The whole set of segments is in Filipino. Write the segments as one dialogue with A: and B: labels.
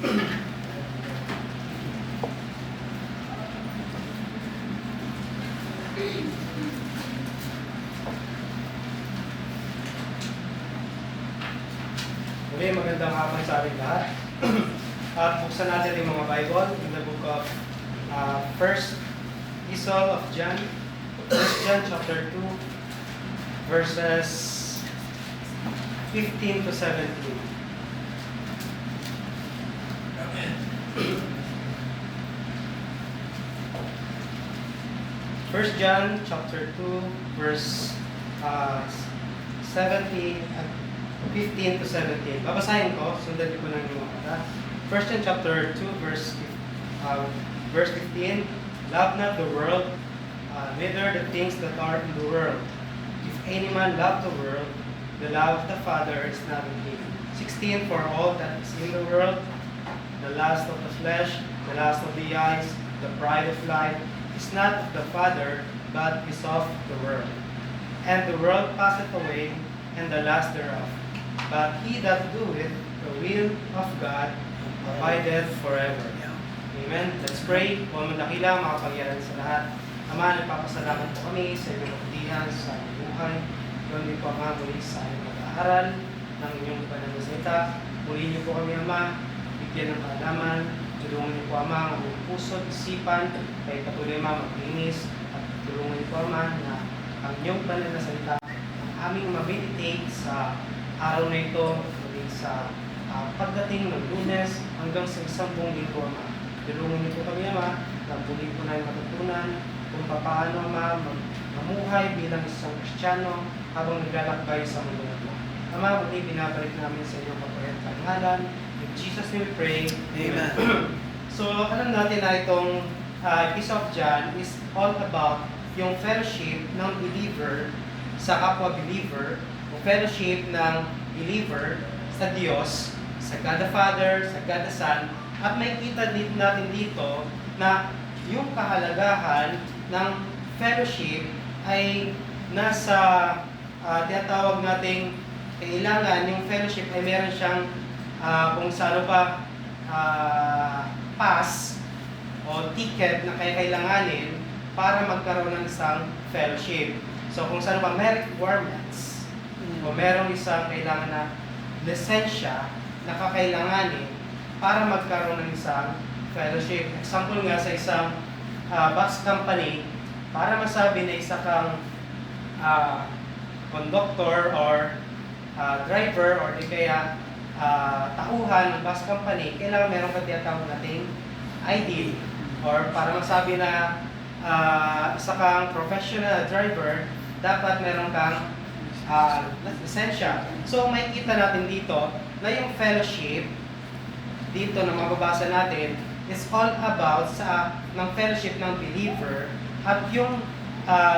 A: Muli, magandang hapon sa ating lahat. At buksan natin yung mga Bible in the book of First Epistle of John, 1 John chapter 2, verses 15 to 17. First John chapter 2, verse 17 at 15 to 17. Babasahin ko, sundan niyo po lang yung mga kata. First John chapter 2, verse 15. Love not the world, neither the things that are in the world. If any man love the world, the love of the Father is not in him. 16. For all that is in the world, the lust of the flesh, the lust of the eyes, the pride of life, is not of the Father, but is of the world. And the world passeth away, and the lust thereof. But he that doeth the will of God abideth forever. Amen. Let's pray. Huwag mandakila, makapangyarihan sa lahat. Ama, nagpapasalamat po kami sa inyong kapatihan, sa inyong buhay. Gawin niyo po ang muli sa inyong mag-aaral ng inyong pananasalita. Muli niyo po kami, Ama, bigyan ng kaalaman. Tulungan niyo po, Ama, ang aming puso at isipan. Kaya patuloy, Ama, maglinis. At tulungan niyo po, Ama, na ang inyong pananasalita ang aming ma-meditate sa araw na ito, maging sa pagdating ng Lunes hanggang sa isang buong linggo, Ama. Tulungan niyo po kami, Ama, na muli po na yung matutunan kung paano, Ama, mamuhay bilang isang Kristiyano habang naglalakbay sa mundo na ito. Ama, muli binabalik namin sa inyong kapayat pangalan. In Jesus' name we pray. Amen. So, alam natin na itong Epistle of John is all about yung fellowship ng believer sa kapwa-believer o fellowship ng believer sa Diyos, sa God the Father, sa God the Son, at may kita natin dito na yung kahalagahan ng fellowship ay nasa tinatawag nating kailangan yung fellowship ay meron siyang kung saan pa pass o ticket na kailanganin para magkaroon ng isang fellowship. So kung saan pa may requirements o merong isang kailangan na lisensya na kakailanganin para magkaroon ng isang fellowship. Example nga sa isang bus company, para masabi na isa kang conductor or driver or di kaya tauhan ng bus company, kailangan meron ka tinatawag nating ID. Or para masabi na isa kang professional driver, dapat meron kang lisensya. So may kita natin dito na yung fellowship dito na mababasa natin is all about ng fellowship ng believer at yung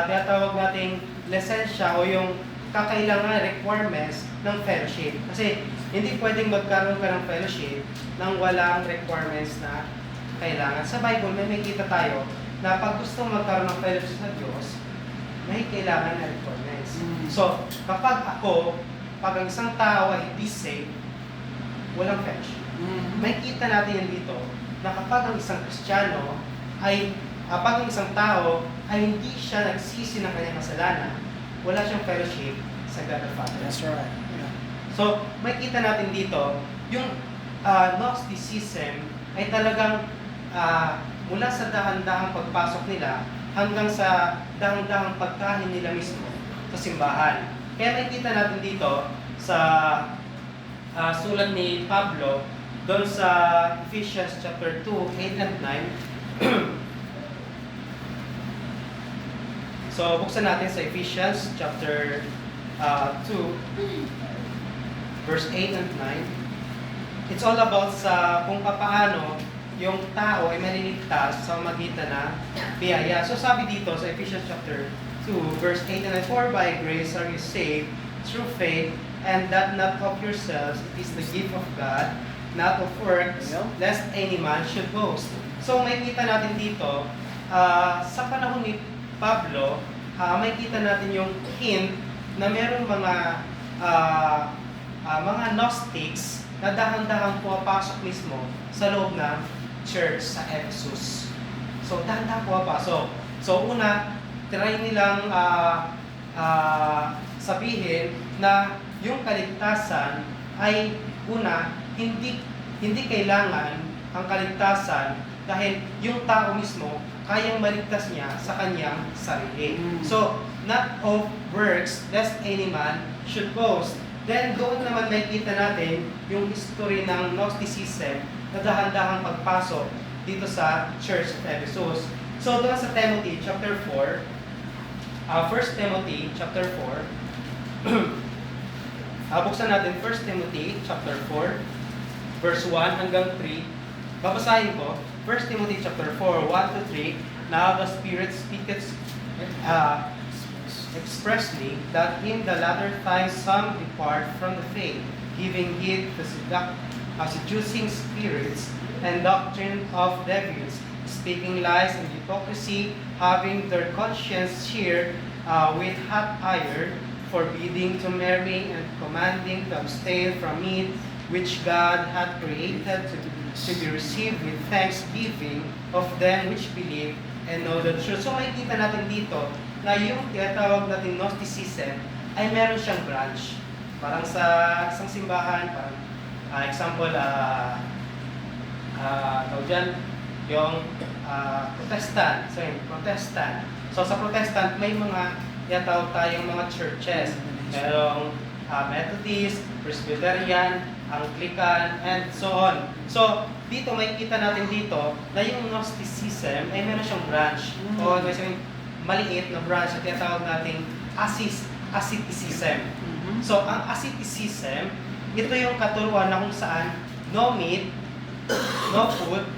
A: tinatawag nating lisensya o yung kakailangan requirements ng fellowship. Kasi hindi pwedeng magkaroon ka ng fellowship nang walang requirements na kailangan. Sa Bible may kita tayo na pag gusto magkaroon ng fellowship sa Diyos, may kailangan na requirements. So, kapag pag ang isang tao ay hindi saved, walang fellowship. May kita natin yan dito na kapag ang isang Kristiyano ay, kapag ang isang tao ay hindi siya nagsisi ng kanyang kasalanan, wala siyang fellowship sa God the Father.
B: That's right. Yeah.
A: So, may kita natin dito, yung Gnosticism ay talagang mula sa dahan-dahang pagpasok nila hanggang sa dahan-dahang pagkahin nila mismo sa simbahan. Kaya may kita natin dito sa sulat ni Pablo doon sa Ephesians chapter 2, 8 and 9. So, buksan natin sa Ephesians chapter 2, verse 8 and 9. It's all about sa kung paano yung tao ay maliligtas sa magitan na biyaya. So, sabi dito sa Ephesians chapter 2, verse 8 and 9, For by grace are you saved through faith, and that not of yourselves, it is the gift of God, not of works, lest any man should boast. So may kita natin dito, sa panahon ni Pablo, may kita natin yung hint na merong mga Gnostics na dahan-dahang pumapasok mismo sa loob ng church sa Ephesus. So, dahan-dahang pumapasok. So, una, try nilang sabihin na yung kaligtasan ay una, hindi kailangan ang kaligtasan dahil yung tao mismo kayang maligtas niya sa kanyang sarili. So, not of works, lest any man should boast. Then, doon naman makikita natin yung history ng Gnosticism na dahan-dahang pagpasok dito sa Church of Ephesus. So, doon sa Timothy chapter 4, 1 Timothy chapter 4, buksan natin 1 Timothy chapter 4, verse 1 hanggang 3. Babasahin ko, 1 Timothy chapter 4, 1 to 3. Now the Spirit speaketh expressly that in the latter times some depart from the faith, giving heed to seducing spirits and doctrine of devils, speaking lies and hypocrisy, having their conscience seared with hot iron, forbidding to marry and commanding to abstain from meat which God hath created to be received with thanksgiving of them which believe and know the truth. So makikita natin dito na yung tinatawag natin Gnosticism ay meron siyang branch. Parang sa isang simbahan, parang example, dyan, yung Protestant. So yung Protestant. So sa Protestant, may mga tinatawag tayong mga churches. Merong Methodist, Presbyterian, Anglican, and so on. So, dito makikita natin dito na yung Gnosticism ay meron siyang branch. O may sabihin, maliit na branch na tinatawag nating asceticism. So, ang asceticism, ito yung katuruan na kung saan no meat, no food,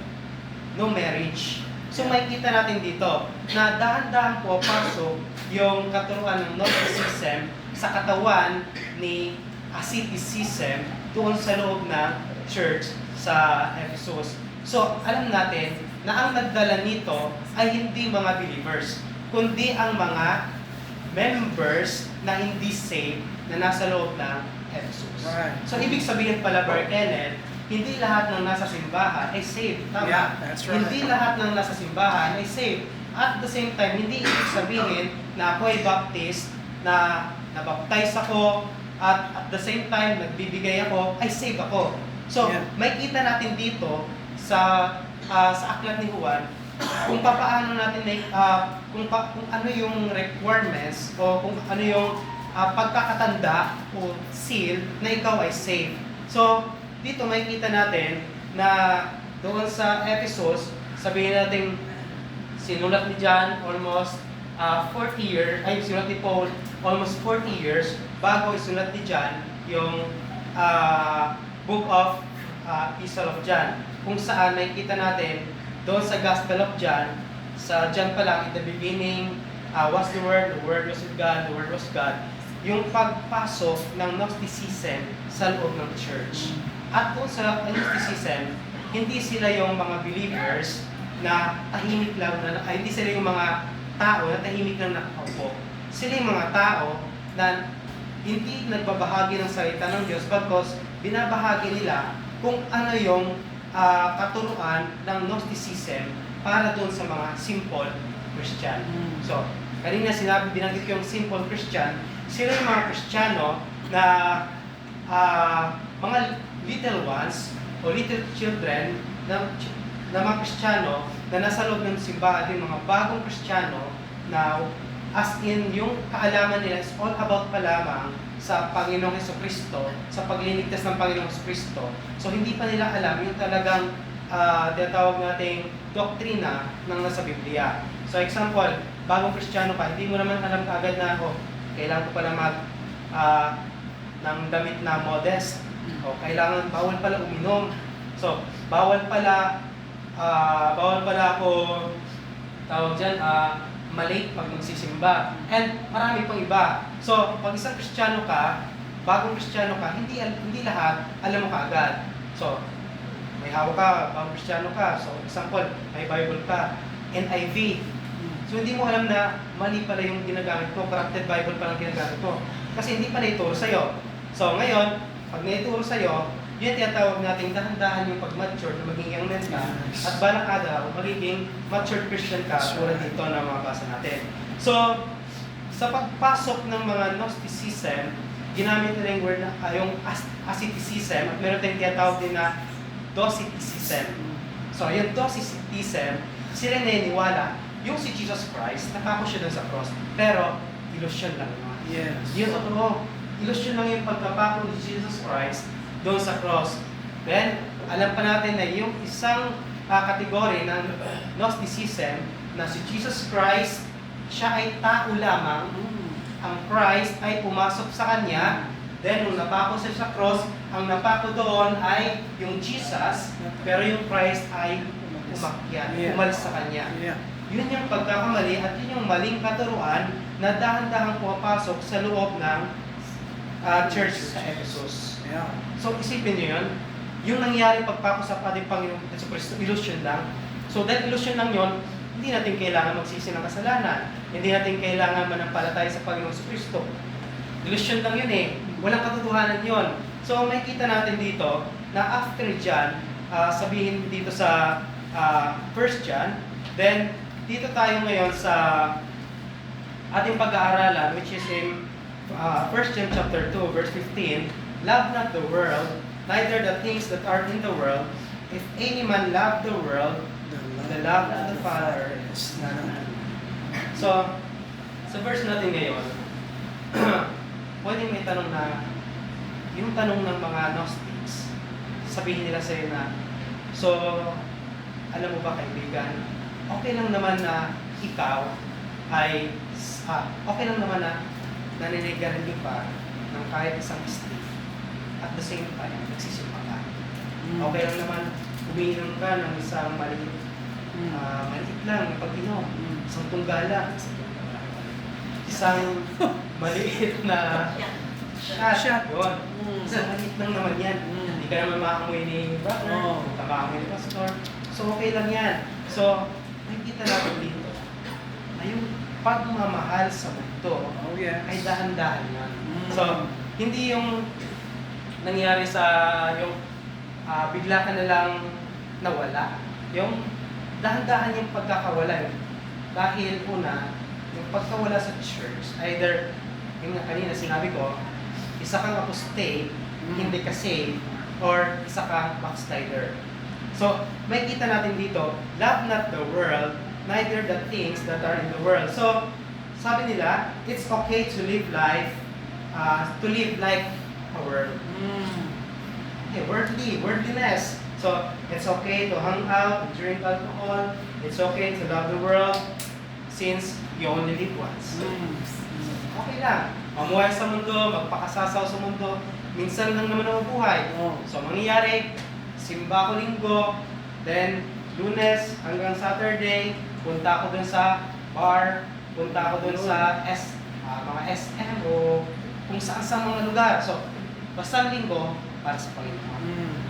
A: no marriage. So, makikita natin dito na dahan-dahan po pasok yung katuruan ng Gnosticism sa katawan ni asceticism doon sa loob ng church sa Ephesus. So, alam natin na ang nagdala nito ay hindi mga believers, kundi ang mga members na hindi saved na nasa loob ng Ephesus.
B: Right.
A: So, ibig sabihin pala, Brother Kenneth, hindi lahat ng nasa simbahan ay saved. Tama?
B: Yeah, that's right.
A: Hindi lahat ng nasa simbahan ay saved. At the same time, hindi ibig sabihin na ako ay Baptist, na nabaptize ako, at the same time, nagbibigay ako, ay save ako. So,
B: Yeah.
A: may kita natin dito sa aklat ni Juan, kung paano natin kung ano yung requirements o kung ano yung pagkakatanda o seal na ikaw ay saved. So, dito may kita natin na doon sa Ephesus, sabihin natin sinulat ni John almost 40 years, ay sinulat ni Paul almost 40 years bago isulat ni John yung book of Epistle of John, kung saan makikita natin doon sa Gospel of John, sa John pa lang, in the beginning was the Word was with God, the Word was God, yung pagpasok ng Gnosticism sa loob ng church. At doon sa Gnosticism, hindi sila yung mga believers na tahimik lang, hindi sila yung mga tao na tahimik lang nakaupo. Sila yung mga tao na hindi nagbabahagi ng salita ng Diyos because binabahagi nila kung ano yung katuruan ng Gnosticism para doon sa mga simple Christian. So, kanina binanggit ko yung simple Christian, sila yung mga Kristiyano na mga little ones o little children na mga Kristiyano na nasa loob ng simbahan, yung mga bagong Kristiyano na as in yung kaalaman nila is all about pa lamang sa Panginoong Jesucristo, sa pagliligtas ng Panginoong Jesucristo. So hindi pa nila alam yung talagang tinatawag nating doktrina ng nasa Biblia. So example, bagong Kristiyano ka, hindi mo naman alam kaagad na kailangan ko pala ng damit na modest. O kailangan, bawal pala uminom. So, bawal pala ako, tawag dyan, malate pag magsisimba. And marami pang iba. So, pag isang Kristiyano ka, bagong Kristiyano ka, hindi lahat alam mo kaagad. So, may hawak ka, bagong Kristiyano ka. So, example, may Bible ka, NIV. So, hindi mo alam na mali pala yung ginagamit ko, corrupted Bible pala ang ginagamit ko. Kasi hindi pa naituro sa'yo. So, ngayon, pag naituro sa'yo, Yun tinatawag natin dahan-dahan yung pag-mature na maging young men ka
B: Yes.
A: at balang araw magiging matured Christian ka
B: That's
A: tulad
B: right.
A: dito na mga basa natin. So, sa pagpasok ng mga Gnosticism, ginamit nila yung word na yung asceticism at meron tayong tinatawag din na Doceticism. So, yung Doceticism, sila naniniwala yung si Jesus Christ, napako siya doon sa cross, pero illusion lang yun.
B: Yes.
A: Yun, totoo. Illusion lang yung pagkapako ni Jesus Christ doon sa cross. Then, alam pa natin na yung isang kategory ng Gnosticism na si Jesus Christ, siya ay tao lamang, ang Christ ay pumasok sa Kanya, then nung napako siya sa cross, ang napako doon ay yung Jesus, pero yung Christ ay umakyat, umalis sa Kanya.
B: Yeah.
A: Yun yung pagkakamali at yun yung maling katuruan na dahan-dahang pumapasok sa loob ng church sa Ephesus.
B: Yeah.
A: So isipin nyo yun, yung nangyari pagpako sa ating Panginoong Yesu Cristo, illusion lang. So dahil illusion lang yun, hindi natin kailangan magsisi ng kasalanan. Hindi natin kailangan manampalataya sa Panginoong Yesu Cristo. Illusion lang yun eh. Walang katotohanan yun. So makikita natin dito na after John, sabihin dito sa 1 John, then dito tayo ngayon sa ating pag-aaralan which is in 1 John chapter 2 verse 15, love not the world, neither the things that are in the world. If any man love the world, the love of the Father is not in him. So, sa verse natin ngayon, pwede may tanong na, yung tanong ng mga Gnostics, sabihin nila sa'yo na, so, alam mo ba kaibigan, okay lang naman na ikaw ay, okay lang naman na naninigaran ka ng kahit isang stave. At the same time, nagsisimpa ka. Okay lang naman umiinom ka ng isang maliit lang na pag-inom. Isang tunggala. Isang maliit na shot. Yun. Isang maliit lang naman yan. Hindi ka naman makamoy ni brother. Hindi ka makamoy ni pastor. So okay lang yan. So, nakikita natin dito na yung pagmamahal sa mundo ay dahan-dahan yan. So, hindi yung nangyari sa yung bigla ka na lang nawala. Yung dahan-dahan yung pagkakawala. Dahil una, yung pagkawala sa church, either, yung kanina sinabi ko, isa kang apostate, hindi ka saved, or isa kang backslider. So, may kita natin dito, love not the world, neither the things that are in the world. So, sabi nila, it's okay to live like a world. Okay, worldliness. So, it's okay to hang out, drink alcohol. It's okay to love the world since you only live once. Okay lang. Mamuhay sa mundo, magpakasasaw sa mundo. Minsan lang naman ang buhay. So, mangyayari, simba ko linggo, then Lunes hanggang Saturday, punta ako dun sa bar, punta ako dun sa mga SM o kung saan sa mga lugar. So, basta linggo para sa Panginoon.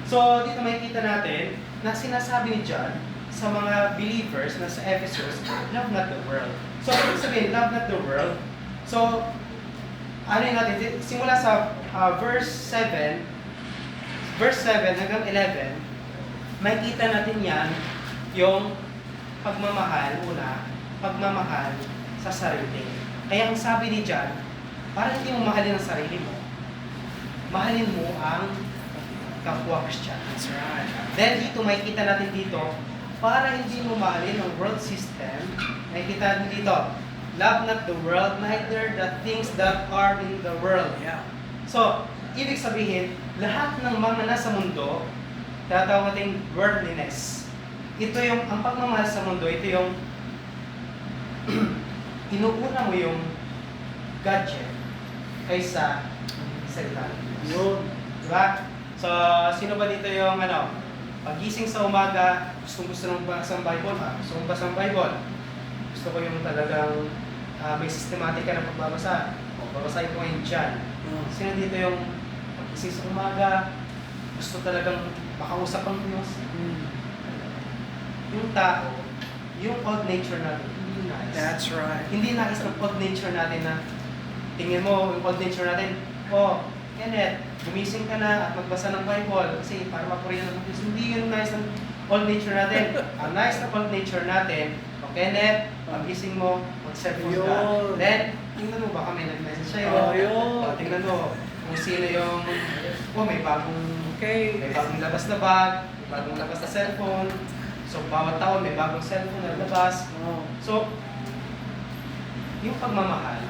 A: So, dito makikita natin na sinasabi ni John sa mga believers na sa Ephesus, love not the world. So, ibig sabihin, love not the world. So, ano yun natin, simula sa verse 7 hanggang 11, makikita natin yan yung pagmamahal, pagmamahal sa sarili. Kaya ang sabi ni John, para hindi mo mahalin ang sarili mo, mahalin mo ang kapwa Christian.
B: That's right.
A: Then dito, makikita natin dito, para hindi mo mahalin ang world system, makikita natin dito, love not the world, neither the things that are in the world.
B: Yeah.
A: So, ibig sabihin, lahat ng mga nasa mundo, tatawag natin worldliness. Ito yung, ang pagmamahal sa mundo, ito yung, inuuna mo yung gadget kaysa salita. Diba? So, sino ba dito yung pagising sa umaga, gusto ng basang Bible, gusto mong basang Bible. Gusto ko yung talagang may systematic na pagbabasa. O, babasahin ko ngayon dyan. Sino dito yung pagising sa umaga, gusto talagang makausap ang Diyos. Yung tao, yung old nature natin, hindi nais.
B: That's right.
A: Hindi nais ng old nature natin na tingin mo, yung old nature natin, Kenneth, gumising ka na at magbasa ng Bible kasi para mapurihan ng Diyos. Hindi yun nice ng old nature natin. Ang nice na old nature natin, o Kenneth, pagising mo, mag-cellphone ka. Then, tingnan mo baka may nag-message sa'yo. Tingnan mo kung sino yung, may bagong labas na bag, may bagong labas na cellphone. So, bawat taon may bagong cellphone na labas. So, yung pagmamahal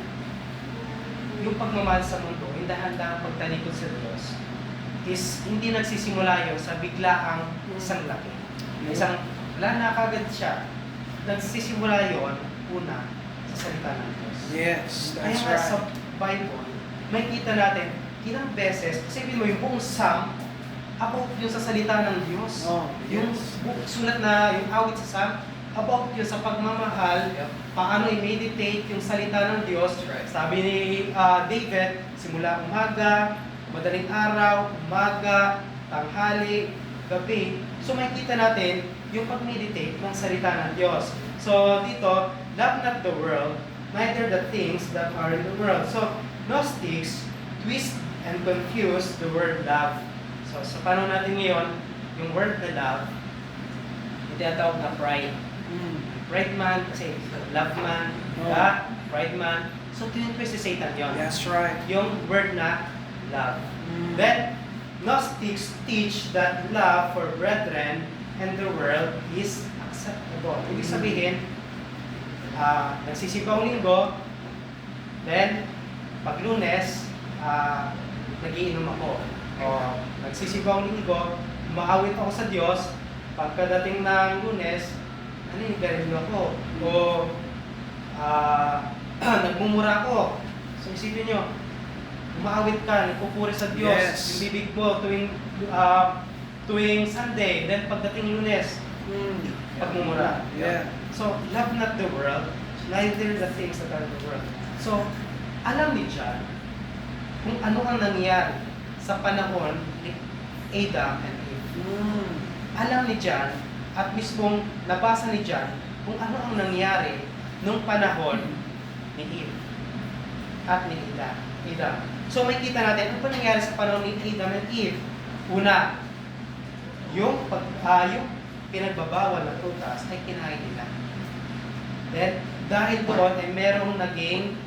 A: sa mundo, yung dahan-dahang pagtalikod sa Diyos, is hindi nagsisimula yun sa biglaang isang laki. Wala na kagad siya. Nagsisimula yun, una, sa salita ng Diyos.
B: Yes, that's
A: Kaya nga
B: right.
A: sa Bible, may kita natin ilang beses, isipin mo yung buong Psalm, about yun sa salita ng Diyos. Yung sulat na, yung awit sa Psalm, about yun sa pagmamahal, paano i-meditate yung salita ng Diyos. Sabi ni David, simula umaga, madaling araw, umaga, tanghali, gabi. So makikita natin yung pag-meditate ng salita ng Diyos. So dito, love not the world, neither the things that are in the world. So Gnostics twist and confuse the word love. So sa panahon natin ngayon, yung word na love, yung tinatawag na pride. Pride man, kasi love man, pride man. So tinitwist si Satan yun.
B: That's right.
A: Yung word na love. Then, Gnostics teach that love for brethren and the world is acceptable. Ibig sabihin, nagsisipaw linggo, then, pag Lunes, nagiinom ako. O, nagsisipaw linggo, umaawit ako sa Diyos, pagkadating ng Lunes, nanigarilyo ako. O, nagmumura ako. So, isipin nyo, umaawit ka, nagpupuri sa Diyos, yung bibig mo tuwing Sunday, then pagdating Lunes, pagmumura. So, love not the world, neither the things that are in the world. So, alam ni John kung ano ang nangyari sa panahon ni Adam and Eve. Alam ni John at mismong nabasa ni John kung ano ang nangyari nung panahon ni Eve at ni Adam. So may kita natin, ano pa nangyari sa panahon ni Adam and Eve? Una, yung pinagbabawal na prutas ay kinain nila. Then, dahil doon ay merong naging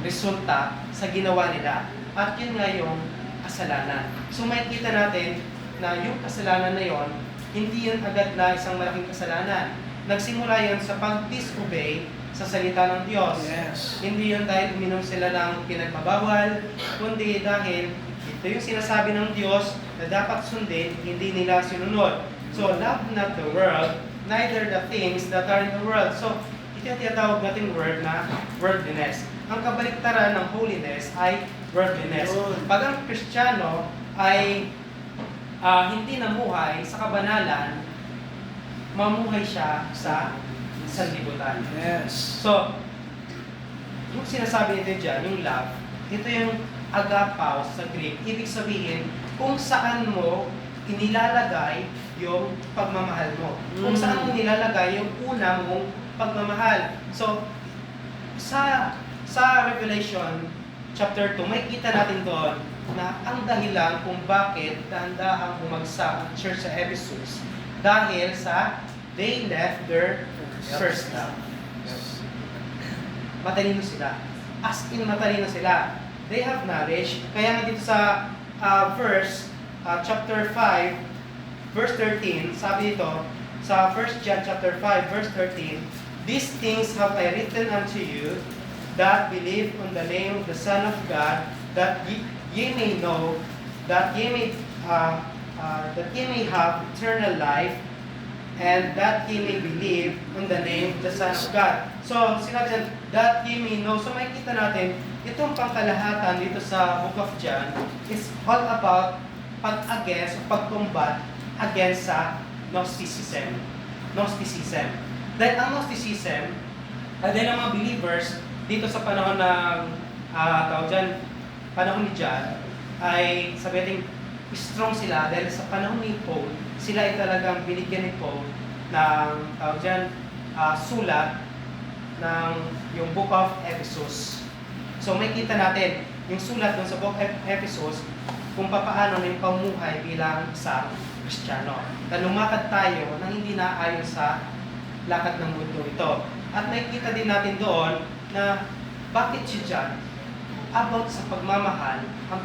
A: resulta sa ginawa nila. At yun nga yung kasalanan. So may kita natin na yung kasalanan na yon, hindi yun agad na isang malaking kasalanan. Nagsimula yun sa pag-disobey sa salita ng Diyos. Hindi yun dahil uminom sila ng pinagbabawal, kundi dahil ito yung sinasabi ng Diyos na dapat sundin, hindi nila sinunod. So, love not the world, neither the things that are in the world. So, ito yung tinatawag nating word na worldliness. Ang kabaliktaran ng holiness ay worldliness. Pag ang Kristiyano ay hindi namuhay sa kabanalan, mamuhay siya sa sanlibutan. So, yung sinasabi nito dyan, yung love, ito yung agapaw sa Greek. Ibig sabihin, kung saan mo inilalagay yung pagmamahal mo. Kung saan mo nilalagay yung una mong pagmamahal. So, sa Revelation chapter 2, may kita natin doon na ang dahilan kung bakit dahan-dahang bumagsak ang church sa Ephesus dahil sa they left their first love. Matalino sila. As in, matalino sila. They have knowledge. Kaya nga dito sa chapter 5, verse 13, sabi dito, sa 1 John chapter 5, verse 13, these things have I written unto you that believe on the name of the Son of God, that ye may know, that ye may have eternal life, and that ye may believe on the name of the Son of God. So, sinabi natin, that ye may know. So, makikita natin, itong pangkalahatan dito sa Book of John is all about pag-against o pagkumbat against sa Gnosticism. Dahil ang Gnosticism, dahil ang mga believers dito sa panahon ng panahon ni John, ay sabi natin, strong sila dahil sa panahon ni Paul, sila ay talagang binigyan ni Paul ng sulat ng yung Book of Ephesus. So may kita natin yung sulat dun sa Book of Ephesus kung papaano na yung pamuhay bilang isang Kristiyano. Na lumakad tayo na hindi naayon sa lakad ng mundo ito. At nakikita din natin doon na bakit si John about sa pagmamahal ang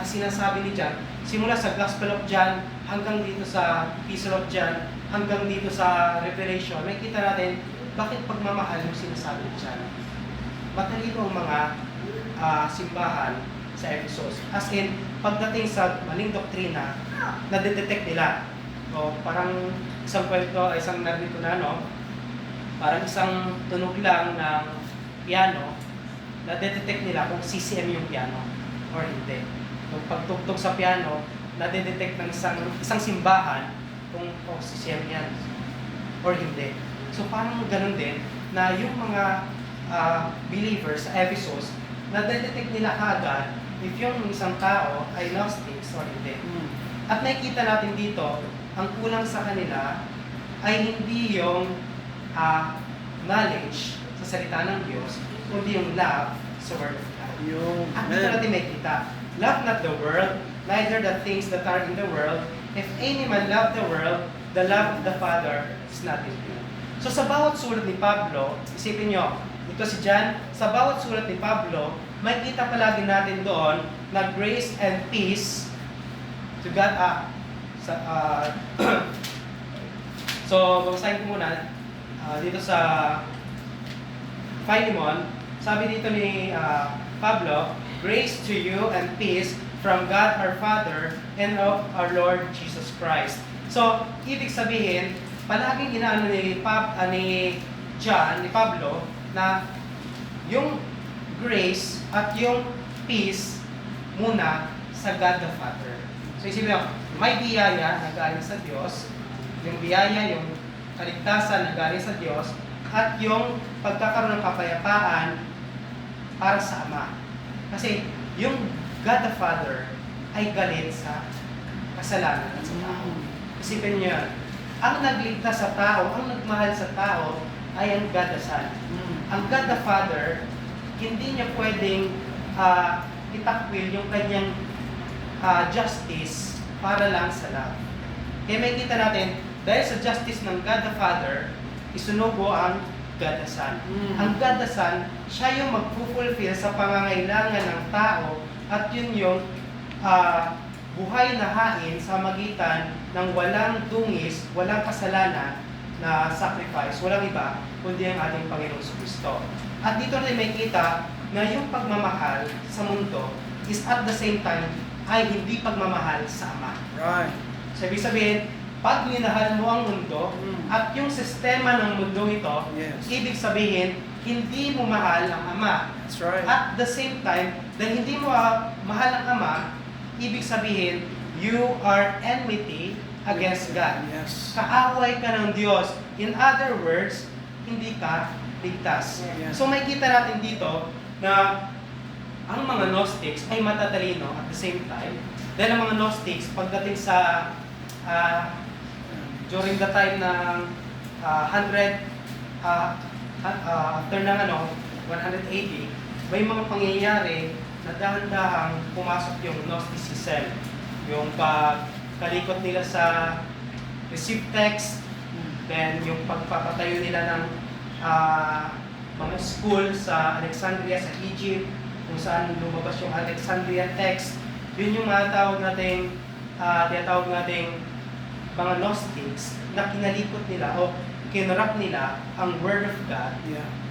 A: sinasabi ni John simula sa Gospel of John hanggang dito sa Epistle of John hanggang dito sa Revelation. Nakikita natin bakit pagmamahal yung sinasabi ni John. Matalino ang mga simbahan sa Ephesus. As in, pagdating sa maling doktrina, nadedetect nila. O parang isang kwento, isang narinig ko na, no? Parang isang tunog lang ng piano, nadedetect nila kung CCM yung piano or hindi. Kung pagtugtog sa piano, nadedetect ng isang simbahan kung CCM yan or hindi. So parang ganun din na yung mga believers sa Ephesus, nadedetect nila kaagad if yung isang tao ay Gnostics or hindi. At nakikita natin dito, ang kulang sa kanila ay hindi yung knowledge sa salita ng Diyos, kundi yung love sa Word of God. At dito natin makikita, love not the world, neither the things that are in the world. If any man love the world, the love of the Father is not in him. So sa bawat sulat ni Pablo, isipin nyo, ito si John, sa bawat sulat ni Pablo, makikita palagi natin doon na grace and peace to God. So, babasahin ko muna dito sa Philemon. Sabi dito ni Pablo, grace to you and peace from God our Father and of our Lord Jesus Christ. So, ibig sabihin, palaging inaano ni John, ni Pablo, na yung grace at yung peace muna sa God the Father. So, isipin mo, may biyaya na galing sa Diyos, yung biyaya, yung kaligtasan na galing sa Diyos, at yung pagkakaroon ng kapayapaan para sa Ama. Kasi yung God the Father ay galit sa kasalanan at sa tao. Isipin niyo yan. Ang nagligtas sa tao, ang nagmahal sa tao, ay ang God the Son. Ang God the Father, hindi niya pwedeng itakwil yung kanyang justice para lang sa love. Kaya may kita natin, dahil sa justice ng God the Father, isunugo ang God the Son. Ang God the Son, siya yung magpupulfill sa pangangailangan ng tao at yun yung buhay na hain sa magitan ng walang dungis, walang kasalanan na sacrifice, walang iba, kundi ang ating Panginoong Kristo. At dito rin may kita na yung pagmamahal sa mundo is at the same time ay hindi pagmamahal sa Ama.
B: Right.
A: So, ibig sabihin, pag minahal mo ang mundo at yung sistema ng mundo ito,
B: Yes.
A: ibig sabihin, hindi mo mahal ang Ama.
B: That's right.
A: At the same time, dahil hindi mo mahal ang Ama, ibig sabihin, you are enmity against God.
B: Yes.
A: Kaaway ka ng Diyos. In other words, hindi ka ligtas.
B: Yes.
A: So may kita natin dito na ang mga Gnostics ay matatalino at the same time. Dahil ang mga Gnostics, pagdating sa during the time ng 100 after ng 180, may mga pangyayari na dahan-dahang pumasok yung Gnosticism. Yung pagkalikot nila sa received text, then yung pagpapatayo nila ng mga school sa Alexandria, sa Egypt, kung saan lumabas yung Alexandrian text. Yun yung tinatawag nating mga Gnostics na kinalikot nila o kinurap nila ang Word of God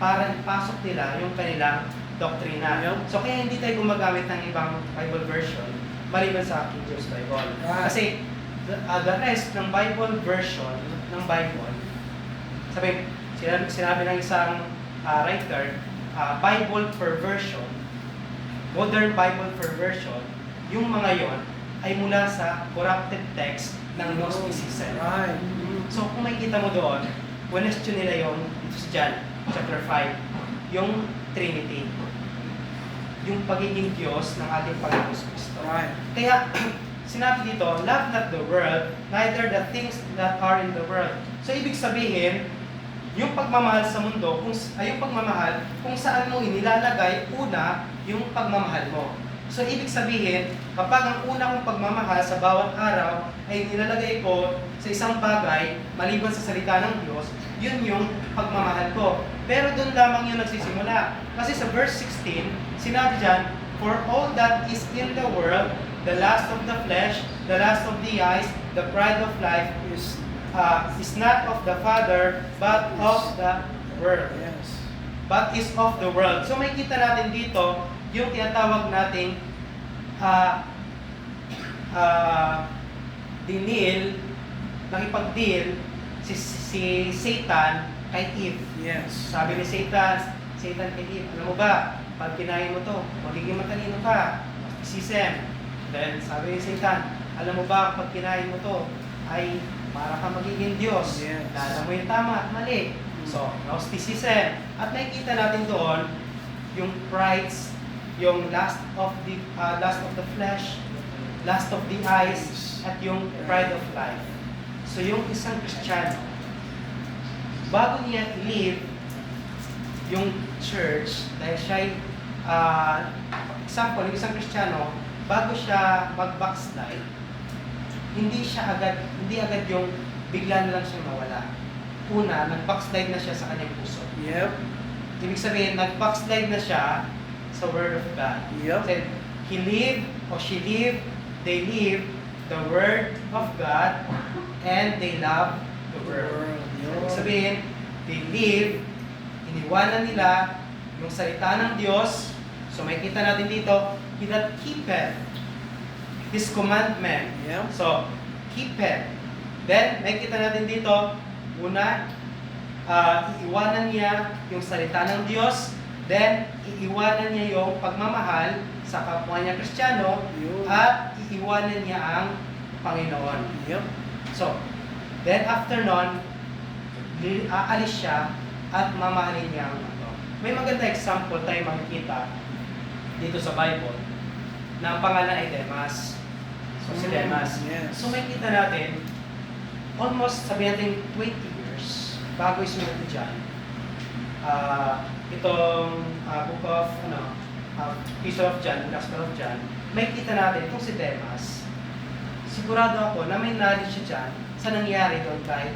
A: para ipasok nila yung kanilang doktrina. So kaya hindi tayo gumagamit ng ibang Bible version maliban sa King James Bible. Kasi the rest ng Bible version ng Bible, sinabi ng isang writer, Bible perversion, modern Bible perversion, yung mga yon ay mula sa corrupted text ng Gnosticism.
B: Right.
A: So kung makikita mo doon, question nila yung dito sa John chapter 5, yung Trinity. Yung pagiging Diyos ng ating Panginoon Kristo.
B: Right.
A: Kaya sinabi dito, love not the world, neither the things that are in the world. So ibig sabihin, yung pagmamahal sa mundo, yung pagmamahal, kung saan mo inilalagay, una, yung pagmamahal mo. So, ibig sabihin, kapag ang una kong pagmamahal sa bawat araw ay nilalagay ko sa isang bagay, maliban sa salita ng Diyos, yun yung pagmamahal ko. Pero doon lamang yun nagsisimula. Kasi sa verse 16, sinabi dyan, "For all that is in the world, the lust of the flesh, the lust of the eyes, the pride of life, is not of the Father, but of the world."
B: Yes.
A: But is of the world. So may kita natin dito, yung tinatawag nating nakipag-deal si Satan kay Eve.
B: Yes.
A: Sabi ni Satan kay Eve, alam mo ba, pag kinain mo to, magiging matalino ka, Sisem. Then sabi ni Satan, alam mo ba, pag kinain mo to, ay para ka magiging Diyos.
B: Yes.
A: Alam mo yung tama at mali. So, Gnosticism. At nakikita natin doon yung prides, yung lust of the flesh, lust of the eyes, at yung pride of life. So, yung isang Kristiyano, bago niya i-leave yung church, dahil siya ay, example, yung isang Kristiyano, bago siya mag-backslide, hindi agad yung bigla na lang siya mawala. Una, nag-backslide na siya sa kanyang puso.
B: Yep.
A: Ibig sabihin, nag-backslide na siya sa Word of God.
B: Yep.
A: Said, he lived or she lived, they lived the Word of God and they love the Word. Ibig sabihin, they live, iniwanan nila yung salita ng Diyos. So may kita natin dito, he that keepeth His commandment.
B: Yep.
A: So, keepeth. Then, may kita natin dito, una, iiwanan niya yung salita ng Diyos. Then, iiwanan niya yung pagmamahal sa kapwa niya Kristiyano.
B: Yun.
A: At iiwanan niya ang Panginoon.
B: Yep.
A: So, then after nun, aalis siya at mamahalin niya ang ano. May maganda example tayo makikita dito sa Bible na ang pangalan ay Demas. So, si Demas.
B: Yes.
A: So, may kita natin, almost sabi natin 20 years bago isunod ni John. Itong book of, Epistle of John, Gospel of John, may kita natin itong si Demas. Sigurado ako na may knowledge siya dyan sa nangyari doon kay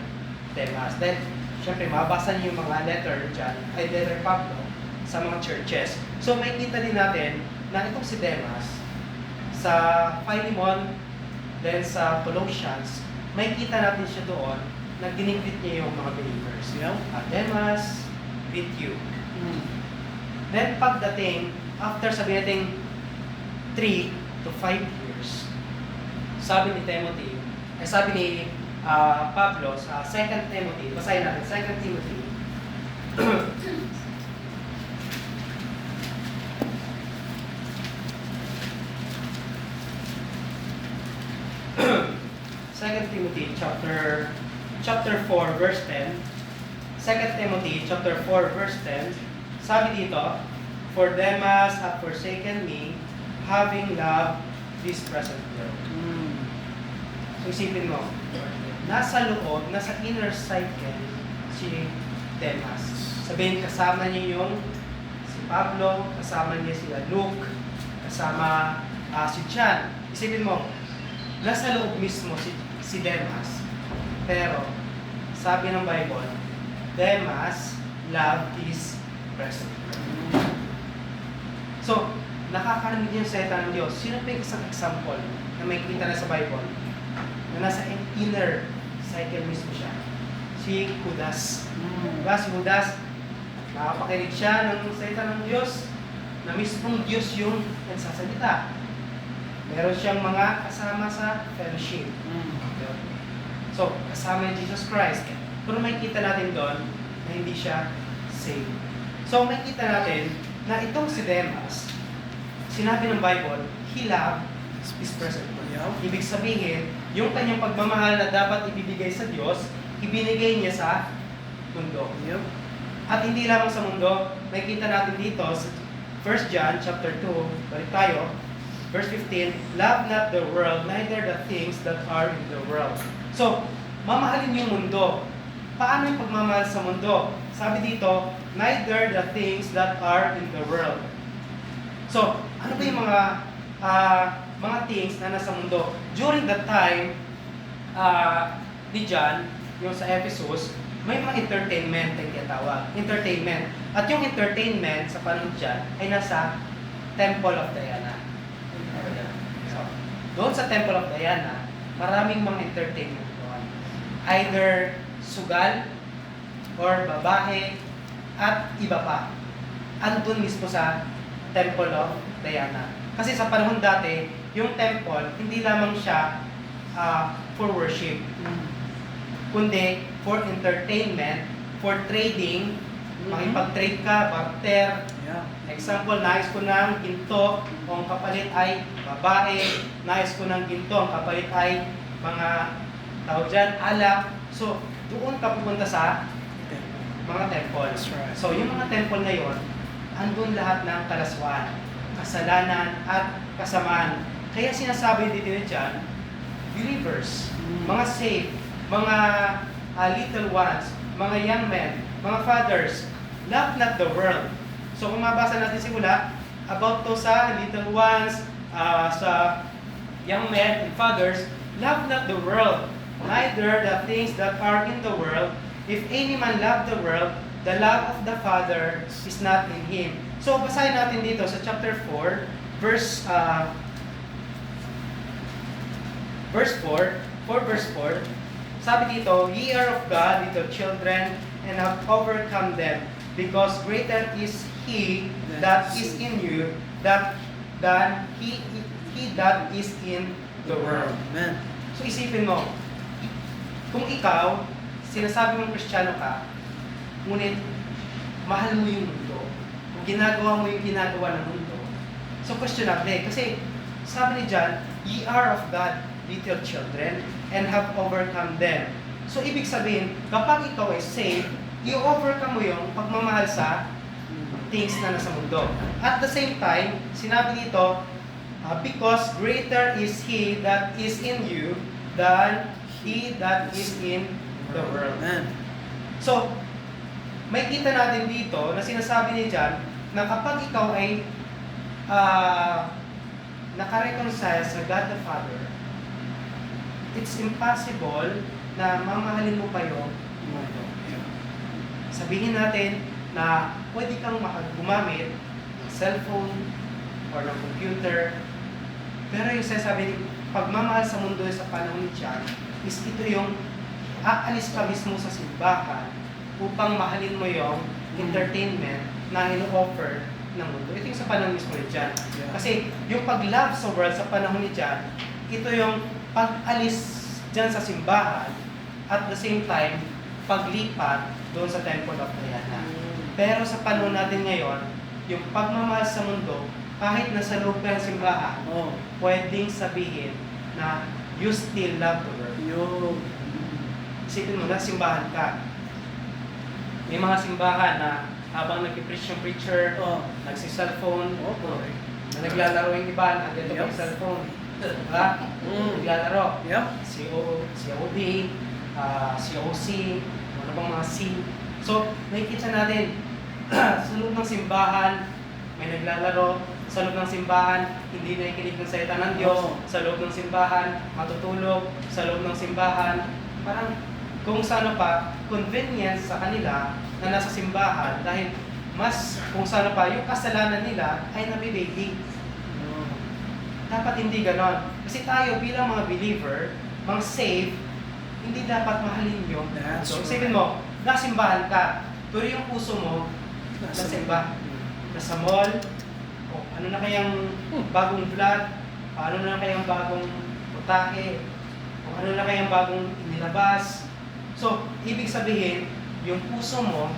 A: Demas. Dahil, syempre, mabasa niyo yung mga letter dyan, ay letter Pablo, sa mga churches. So, may kita din natin na itong si Demas, sa Philemon, then sa Colossians, may kita natin siya doon na ginigit niya yung mga believers.
B: Yeah.
A: Demas, with you. Then, pagdating, after sabi natin 3 to 5 years, sabi ni Timothy, sabi ni Pablo sa 2 Timothy, basahin natin, 2 Timothy, Timothy chapter 4 verse 10. 2 Timothy chapter 4 verse 10. Sabi dito, "For Demas hath forsaken me, having loved this present world." So isipin mo, nasa loob, nasa inner cycle si Demas. Sabihin, kasama niya yung si Pablo, kasama niya si Luke, kasama si John. Isipin mo, nasa loob mismo si Demas. Pero, sabi ng Bible, Demas loved his present. So, nakakarinig yung salita ng Diyos. Sino pa yung isang example na may kita na sa Bible na nasa inner cycle mismo siya? Si Judas. Diba? Si Judas, nakapakinig siya ng salita ng Diyos na mismong Diyos yung nagsasalita. Meron siyang mga kasama sa fellowship. So, kasama yung Jesus Christ. Pero may kita natin doon na hindi siya saved. So, may kita natin na itong si Demas, sinabi ng Bible, he loved his present world. Ibig sabihin, yung kanyang pagmamahal na dapat ibibigay sa Diyos, ibinigay niya sa mundo. At hindi lamang sa mundo, may kita natin dito sa 1 John chapter 2, balik tayo, verse 15, "Love not the world, neither the things that are in the world." So, mamahalin yung mundo. Paano yung pagmamahal sa mundo? Sabi dito, "Neither the things that are in the world." So, ano ba yung mga mga things na nasa mundo. During that time, ni John, yung sa Ephesus, may mga entertainment ang tinatawag. Entertainment. At yung entertainment sa panahon dyan ay nasa Temple of Diana. So, doon sa Temple of Diana, maraming mga entertainment doon. Either sugal, or babae, at iba pa. Andun mismo sa Temple of Diana. Kasi sa panahon dati, yung temple, hindi lamang siya for worship, kundi for entertainment, for trading, makipag-trade ka, barter. Example, nais ko ng ginto, ang kapalit ay babae, nais ko ng ginto, ang kapalit ay mga tao dyan, alak. So, doon ka pupunta sa mga temple.
B: Right.
A: So, yung mga temple na yon, andun lahat ng kalaswaan, kasalanan, at kasamaan. Kaya sinasabi dito dyan, believers, mga saved, mga little ones, mga young men, mga fathers, love not the world. So kung mabasa natin simula, about to sa little ones, sa young men and fathers, love not the world, neither the things that are in the world. If any man love the world, the love of the Father is not in him. So basahin natin dito sa chapter 4, verse 4, verse 4, sabi dito, ye are of God, little children, and have overcome them, because greater is He that is in you than he that is in the world.
B: Amen.
A: So isipin mo, kung ikaw, sinasabi mong Kristiyano ka, ngunit mahal mo yung mundo, kung ginagawa mo yung ginagawa ng mundo, so questionable. Kasi sabi ni John, ye are of God, little children, and have overcome them. So ibig sabihin, kapag ikaw ay saved, i-overcome mo yung pagmamahal sa things na nasa mundo. At the same time, sinabi dito, because greater is He that is in you than he that is in the world.
B: Amen.
A: So, may kita natin dito na sinasabi ni John na kapag ikaw ay nakareconcile sa God the Father, it's impossible na mamahalin mo pa yung mundo. Sabihin natin na pwede kang gumamit ng cellphone or ng computer, pero yung sasabi, pagmamahal sa mundo sa panahon ni John, is ito yung aalis ka mismo sa simbahan upang mahalin mo yung entertainment na ino-offer ng mundo. Ito yung sa panahon mismo ni John. Kasi yung pag-love sa world sa panahon ni John, ito yung pag-alis dyan sa simbahan, at the same time, paglipat doon sa Temple of Diana. Pero sa panahon natin ngayon, yung pagmamahal sa mundo, kahit nasa loob ka ng simbahan, pwedeng sabihin na you still love the world. Isipin mo na, simbahan ka. May mga simbahan na habang nag-preach yung preacher, nagsi-cellphone, na naglalaro yung iba, nandito yung cellphone. Diba? Naglalaro. Si OD, si OC, ano bang mga C. So, nakikita natin, sa loob ng simbahan, may naglalaro. Sa loob ng simbahan, hindi nakikinig ng salita ng Diyos. Sa loob ng simbahan, matutulog. Sa loob ng simbahan, parang kung saan pa, convenience sa kanila na nasa simbahan, dahil mas kung saan pa, yung kasalanan nila ay nabibaby. Dapat hindi ganon. Kasi tayo bilang mga believer, mga saved, hindi dapat mahalin yung so, isipin mo, nasimbahan ka, pero yung puso mo, nasimba. Nasa mall, o ano na kayang bagong vlog, ano na kayang bagong putahe, o ano na kayang bagong inilabas. So, ibig sabihin, yung puso mo,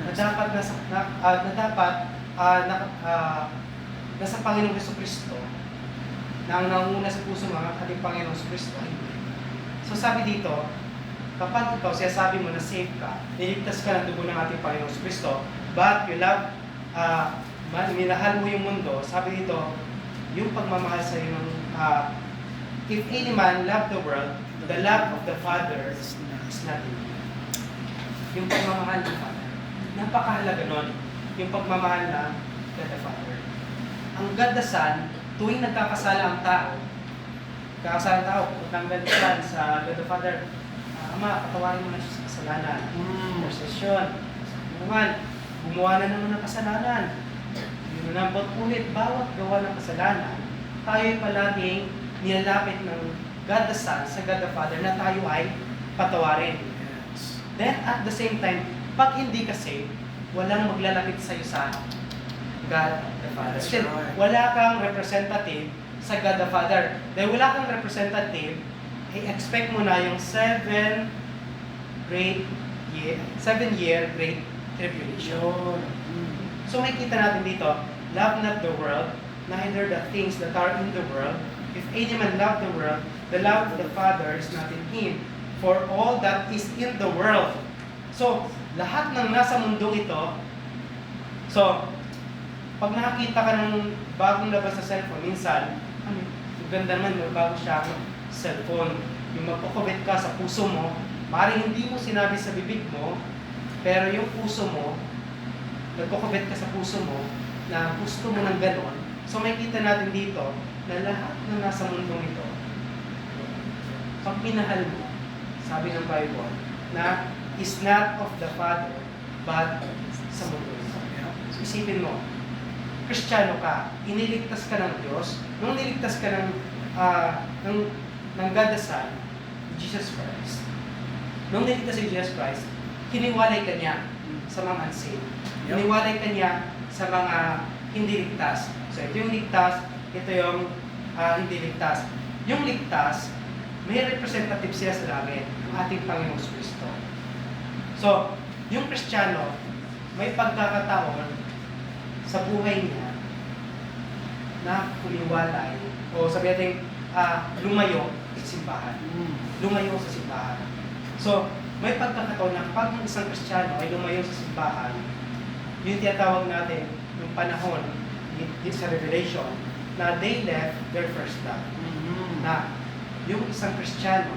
A: na dapat nasa Panginoong Jesucristo, na ang nanguna sa puso mo, ang ating Panginoong Jesucristo. So sabi dito, kapag ikaw sabi mo na safe ka, niligtas ka ng dugo ng ating Panginoong Jesucristo, but you love, minahal mo yung mundo, sabi dito, yung pagmamahal sa iyo ng, if any man love the world, the love of the Father is not in you. Yung pagmamahal ng Father. Napakahalaga nun, yung pagmamahal ng God the Father. Ang God the Son, tuwing nagkakasala ang tao, tanggal siya sa God the Father, Ama, patawarin mo na siya sa kasalanan. Intercession. Naman, gumawa na naman ng kasalanan. Yun na, ulit, bawat gawa ng kasalanan, tayo'y palaging nilalapit ng God the Son sa God the Father na tayo ay patawarin. Then, at the same time, pag hindi kasi, walang maglalapit sa'yo sa God the Father. Still, wala kang representative sa God the Father. Dahil wala kang representative, i-expect mo na yung 7 year Great Tribulation. So makikita natin dito, love not the world, neither the things that are in the world. If any man love the world, the love of the Father is not in him. For all that is in the world. So, lahat ng nasa mundong ito, so, pag nakakita ka ng bagong labas sa cellphone, minsan, ganda naman, bago siya cellphone. Yung magkukubit ka sa puso mo, maaaring hindi mo sinabi sa bibig mo, pero yung puso mo, nagkukubit ka sa puso mo, na gusto mo ng ganon. So makikita natin dito, na lahat na nasa mundong ito, pag minahal mo, sabi ng Bible, na is not of the Father, but sa mundo ito. So isipin mo, Kristiyano ka, iniligtas ka ng Diyos, nung niligtas ka ng God the Son, Jesus Christ. Nung niligtas si Jesus Christ, hiniwalay ka niya sa mga unsaved. Hiniwalay ka niya sa mga hindi ligtas. So ito yung ligtas, ito yung hindi ligtas. Yung ligtas, may representative siya sa langit, ang ating Panginoong Kristo. So, yung Kristiyano, may pagkakataon sa buhay niya na kuliwalay o sabi natin lumayo sa simbahan. Lumayo sa simbahan. So, may pagkakataon na pag ang isang Kristiyano ay lumayo sa simbahan, yung tinatawag natin yung panahon dito sa Revelation na they left their first love. Na yung isang Kristiyano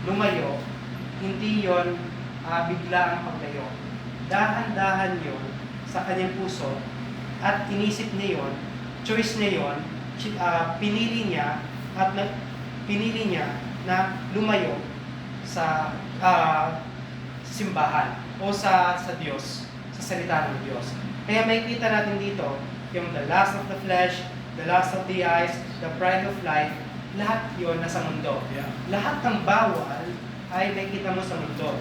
A: lumayo, hindi yon bigla ang paglayo. Dahan-dahan yon sa kanyang puso at inisip niya yon, choice niya yon, pinili niya na lumayo sa simbahan o sa Diyos, sa salita ng Diyos. Kaya makikita natin dito yung the lust of the flesh, the lust of the eyes, the pride of life, lahat yon nasa mundo. Lahat ng bawal ay makikita mo sa mundo.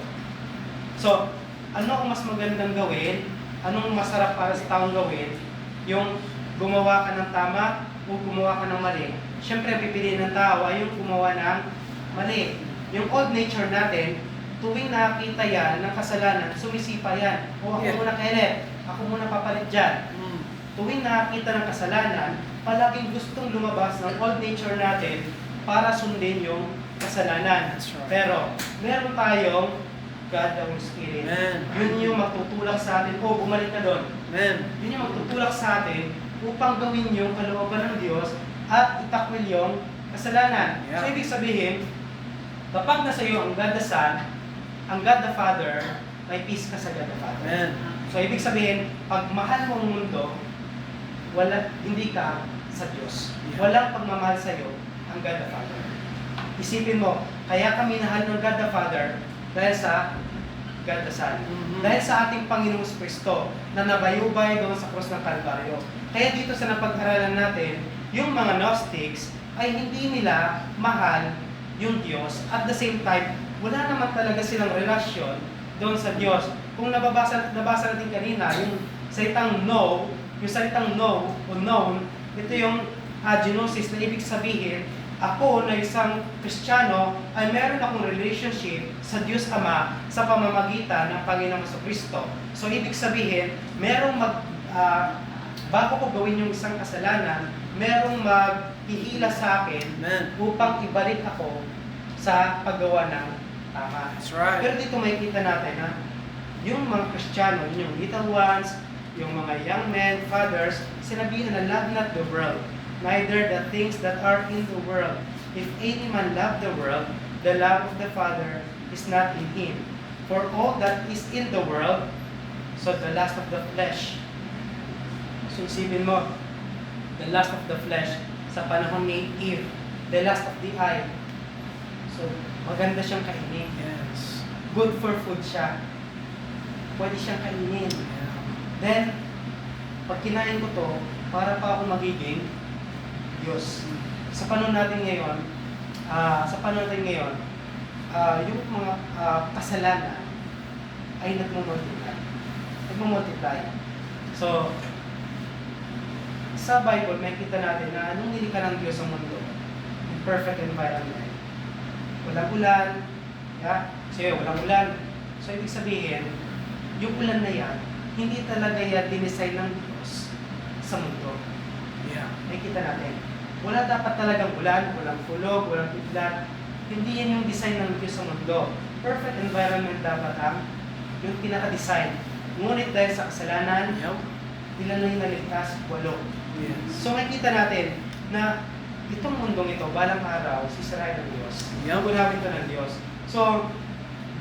A: So, ano ang mas magandang gawin? Anong masarap para sa taong gawin? Yung gumawa ka ng tama o gumawa ka ng mali? Siyempre, pipiliin ng tao ay yung gumawa ng mali. Yung old nature natin, tuwing nakita yan ng kasalanan, sumisipa yan. O ako muna kailan, ako muna papalit dyan. Tuwing nakita ng kasalanan, palaging gustong lumabas ng old nature natin para sundin yung kasalanan. Right. Pero, meron tayong God the Holy Spirit. Amen. Yun yung magtutulak sa atin. Bumalik ka doon. Amen. Yun yung magtutulak sa atin upang gawin yung kalooban ng Diyos at itakwil yung kasalanan. Yeah. So, ibig sabihin, kapag nasa iyo ang God the Son, ang God the Father, may peace ka sa God the Father. Amen. So, ibig sabihin, pag mahal mo ang mundo, hindi ka sa Diyos. Yeah. Walang pagmamahal sa iyo ang God the Father. Isipin mo, kaya kami nahal ng God the Father dahil sa God the Son. Dahil sa ating Panginoong Kristo na nabayubay doon sa krus ng Kalbaryo. Kaya dito sa napag-aralan natin, yung mga Gnostics ay hindi nila mahal yung Diyos. At the same time, wala naman talaga silang relasyon doon sa Diyos. Kung nabasa natin kanina, yung salitang no o known, ito yung agnosis na ibig sabihin, ako na isang Kristiyano ay meron akong relationship sa Diyos Ama sa pamamagitan ng Panginoong Kristo. So ibig sabihin, merong bago ko gawin yung isang kasalanan, merong maghihila sa akin upang ibalik ako sa paggawa ng tama. That's right. Pero dito makikita natin na yung mga Kristiyano, yung little ones, yung mga young men, fathers, sinabihan na love not the world, neither the things that are in the world. If any man love the world, the love of the Father is not in him. For all that is in the world, so the lust of the flesh. So isipin mo, the lust of the flesh sa panahon ni Eve, the lust of the eye. So, maganda siyang kainin.
B: Yes.
A: Good for food siya. Pwede siyang kainin.
B: Yeah.
A: Then, pag kinain ko to, para pa ako magiging Diyos. Sa panahon natin ngayon, yung mga kasalanan ay nagmumultiply. So, sa Bible, may kita natin na nung nilikha ng Diyos ang mundo, in perfect environment, walang ulan, walang ulan. So, ibig sabihin, yung ulan na yan, hindi talaga yan dinesign ng Diyos sa mundo.
B: Yeah.
A: May kita natin. Wala dapat talagang ulan, walang kulog, walang pidlat. Hindi yan yung design ng Diyos sa mundo. Perfect environment dapat ang yung pinaka-design. Ngunit dahil sa kasalanan, ilan na yung naligtas? 8.
B: Yes.
A: So makikita natin na itong mundong ito, balang araw, sisirain ng Diyos. Gunawin ito ng Diyos. So,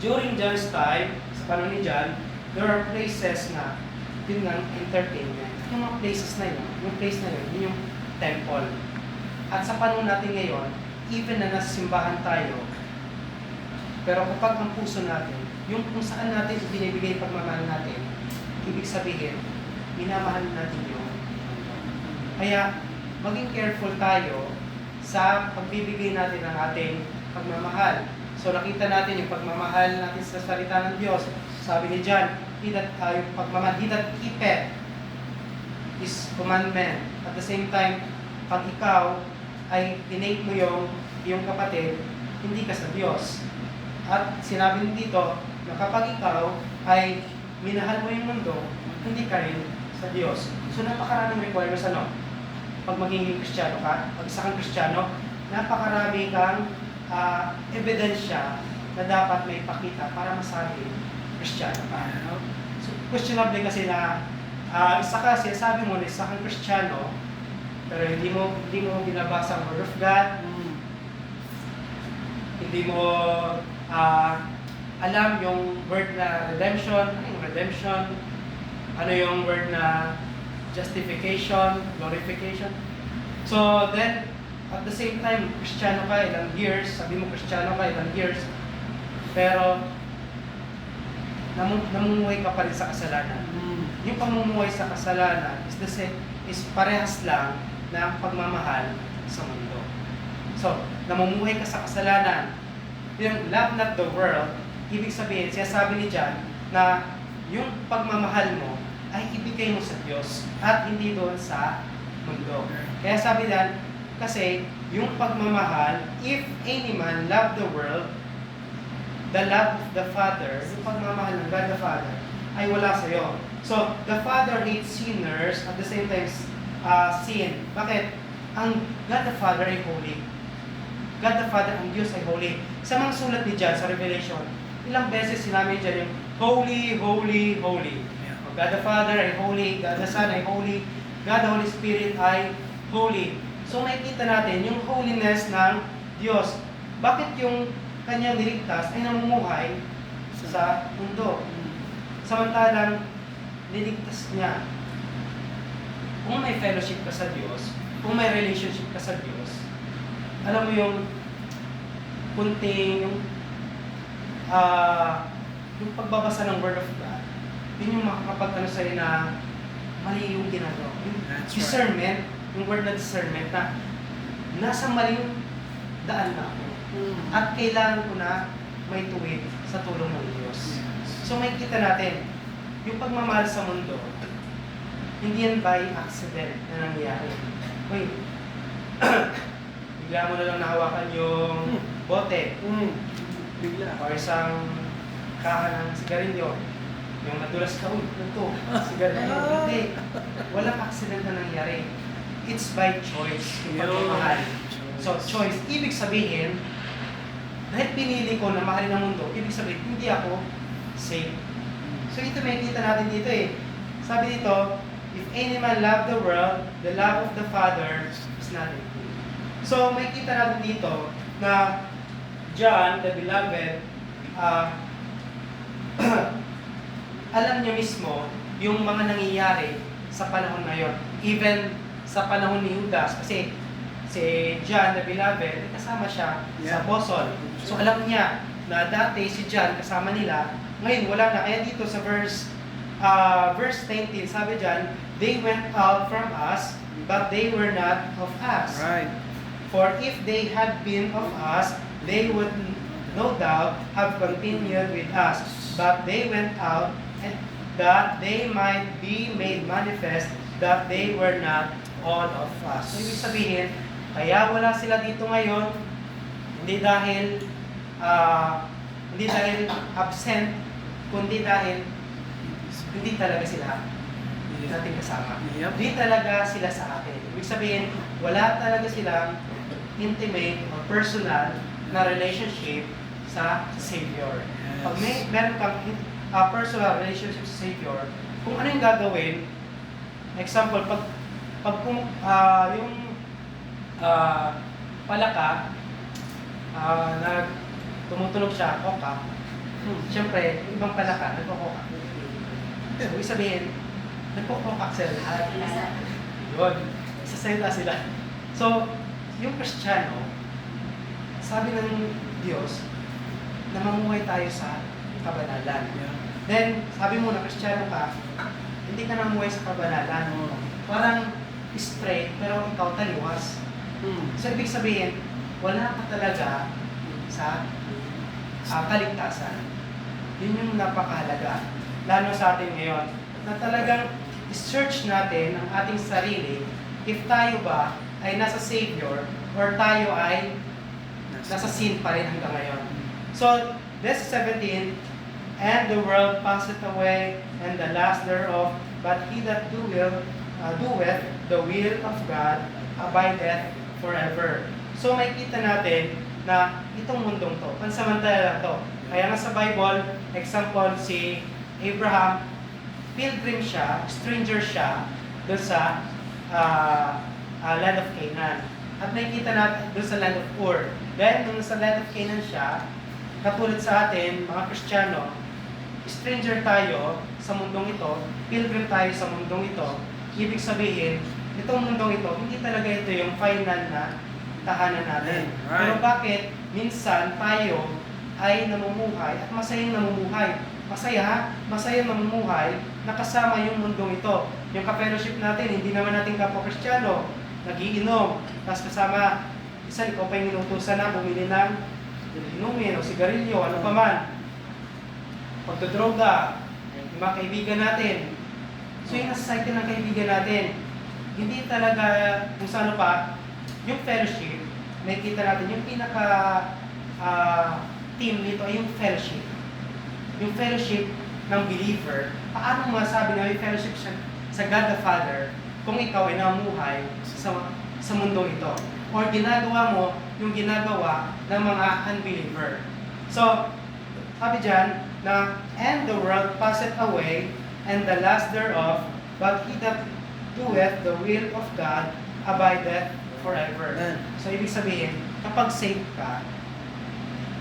A: during John's time, sa panahon ni John, there are places na yun ng entertainment. Yung mga places na yun, yung place na yun, yun yung temple. At sa panahon natin ngayon, even na nasa simbahan tayo, pero kapag ang puso natin, yung kung saan natin binibigay pagmamahal natin, ibig sabihin, minamahal natin yung kaya, maging careful tayo sa pagbibigay natin ng ating pagmamahal. So, nakita natin yung pagmamahal natin sa salita ng Diyos. Sabi ni John, he that keepeth his commandment. At the same time, pag ikaw ay tinake mo yung kapatid, hindi ka sa Diyos. At sinabi dito na kapag ikaw ay minahal mo yung mundo, hindi ka rin sa Diyos. So, napakaraming requirements pag magiging Kristiyano ka, pag isa kang Kristiyano, napakarami kang ebidensya na dapat may pakita para masabi Kristiyano ka. So, questionable kasi na sabi mo na isa kang Kristiyano, pero hindi mo binabasa ang Word of God, hindi mo alam yung word na redemption, ano yung redemption, ano yung word na justification, glorification. So then, at the same time, Kristiyano ka ilang years, sabi mo Kristiyano ka ilang years, pero namumuhay ka pa rin sa kasalanan. Yung pamumuhay sa kasalanan is parehas lang na pagmamahal sa mundo. So, namumuhay ka sa kasalanan, yung love not the world, ibig sabihin, sabi ni John, na yung pagmamahal mo ay ibigay mo sa Diyos at hindi doon sa mundo. Kaya sabi yan, kasi yung pagmamahal, if any man love the world, the love of the Father, yung pagmamahal ng God the Father, ay wala sa iyo. So, the Father hates sinners, at the same time, sin. Bakit? Ang God the Father ay holy. God the Father, ang Diyos ay holy. Sa mga sulat ni John sa Revelation, ilang beses sinabi dyan yung holy, holy, holy. God the Father ay holy, God the Son ay holy, God the Holy Spirit ay holy. So makikita natin yung holiness ng Diyos. Bakit yung kanyang niligtas ay namumuhay sa mundo? Samantalang niligtas niya. Kung may fellowship ka sa Diyos, kung may relationship ka sa Diyos, alam mo yung kunting, yung pagbabasa ng Word of God, yun yung makakapag sa'yo na mali yung ginagawa. Yung discernment, yung word na discernment na nasa maling daan na ako. At kailangan ko na may tuwid sa tulong ng Diyos. So makikita natin, yung pagmamahal sa mundo, hindi yan by accident na nangyayari. Wait, bigla mo na lang nahawakan yung bote.
B: Bigla.
A: O isang kaha ng sigarilyo. Yung nadulas ka, ito, sigarilyo. Hindi. Walang accident na nangyari. It's by choice, yung pagmamahal. So, choice. Ibig sabihin, dahil pinili ko na mahalin ang mundo, ibig sabihin, hindi ako safe. So, ito may kita natin dito eh. Sabi dito, if any man love the world, the love of the Father is not in him. So, may kita natin dito na John, the beloved, alam niya mismo yung mga nangyayari sa panahon na yon. Even sa panahon ni Judas. Kasi si John the Beloved, kasama siya sa
B: Yeah.
A: apostle. So alam niya na dati si John kasama nila, ngayon wala na. Kaya dito sa verse 19, sabi dyan, they went out from us, but they were not of us.
B: Right.
A: For if they had been of us, they would no doubt have continued with us. But they went out, and that they might be made manifest that they were not all of us. So, ibig sabihin, kaya wala sila dito ngayon, hindi dahil absent, kundi dahil hindi talaga sila natin kasama.
B: Yep.
A: Hindi talaga sila sa atin. Ibig sabihin, wala talaga silang intimate or personal na relationship sa Savior.
B: Yes.
A: Pag meron kang personal relationship sa Savior, kung ano yung gagawin, example, pag yung palaka, tumutunog siya, koka, siyempre, yung ibang palaka, nagkokoka. So, ibig sabihin, nagkokoka sila lahat. Yun, sasalita sila. So, yung Kristiyano, sabi ng Diyos, na mamuhay tayo sa kabanalan.
B: Yeah.
A: Then, sabi mo na Kristiyano ka, hindi ka namuhay sa kabanalan. Parang straight, pero ikaw taliwas. So, ibig sabihin, wala ka talaga sa kaligtasan. Yun yung napakahalaga. Lalo sa atin ngayon, na talagang search natin ang ating sarili if tayo ba ay nasa Savior or tayo ay nasa sin pa rin hanggang ngayon. So, verse 17, and the world passeth away, and the last thereof, but he that doeth the will of God abideth forever. So, makikita natin na itong mundong to, pansamantala lang to. Kaya nga sa Bible, example, si Abraham, pilgrim siya, stranger siya, doon sa land of Canaan. At nakikita natin doon sa land of Ur. Then, nung sa land of Canaan siya, katulad sa atin, mga Kristiyano, stranger tayo sa mundong ito, pilgrim tayo sa mundong ito, ibig sabihin, itong mundong ito, hindi talaga ito yung final na tahanan natin.
B: Right.
A: Pero bakit minsan tayo ay namumuhay at masayang namumuhay? Masaya namumuhay na kasama yung mundong ito. Yung ka-fellowship natin, hindi naman natin kapwa-Kristiyano, nagiinom, tapos kasama, isa ikaw pa yung inutusan na bumili ng inumin o sigarilyo, ano pa man. Pagdodroga, yung mga kaibigan natin. So yung nasa cycle ng kaibigan natin, hindi talaga kung saan pa, yung fellowship, nakikita natin, yung pinaka team nito ay yung fellowship. Yung fellowship ng believer, paano masabi na yung fellowship sa God the Father kung ikaw ay namuhay sa mundong ito? Or ginagawa mo yung ginagawa ng mga unbeliever. So, sabi dyan na, and the world passeth away, and the last thereof, but he that doeth the will of God abideth forever.
B: Amen.
A: So, ibig sabihin, kapag saved ka,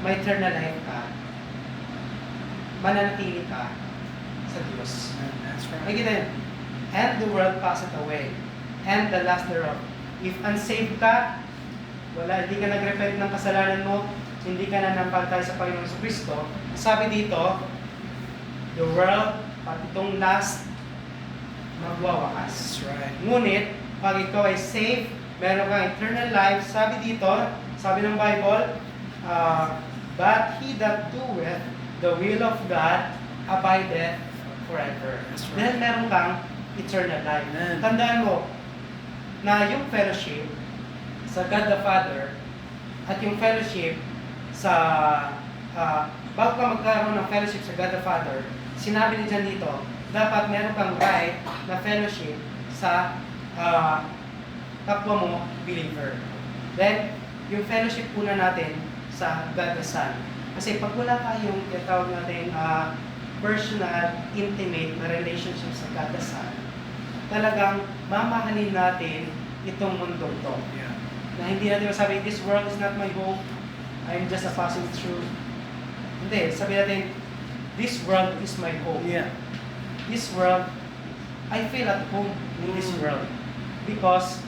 A: may eternal life ka, mananatili ka sa Diyos.
B: That's right.
A: Nakikita yun. And the world passeth away, and the last thereof. If unsaved ka, hindi ka nag-repent ng kasalanan mo, hindi ka na nampantay sa Panginoon sa Kristo, sabi dito, the world, pati itong last, magwawakas.
B: That's right.
A: Ngunit, pag ikaw ay saved, meron kang eternal life, sabi dito, sabi ng Bible, but he that doeth the will of God abideth forever.
B: That's right.
A: Dahil meron kang eternal life.
B: Amen.
A: Tandaan mo na yung fellowship sa God the Father at yung fellowship sa bago ka magkaroon ng fellowship sa God the Father, sinabi ni dyan dito, dapat meron kang right na fellowship sa kapwa mo believer. Then, yung fellowship una natin sa God the Son. Kasi pag wala tayong tinatawag natin personal, intimate na relationship sa God the Son, talagang mamahalin natin itong mundo to.
B: Yeah.
A: Na hindi natin masabi, this world is not my home, I'm just a passing through. Hindi, sabi natin, this world is my home.
B: Yeah.
A: This world, I feel at home in this world. Because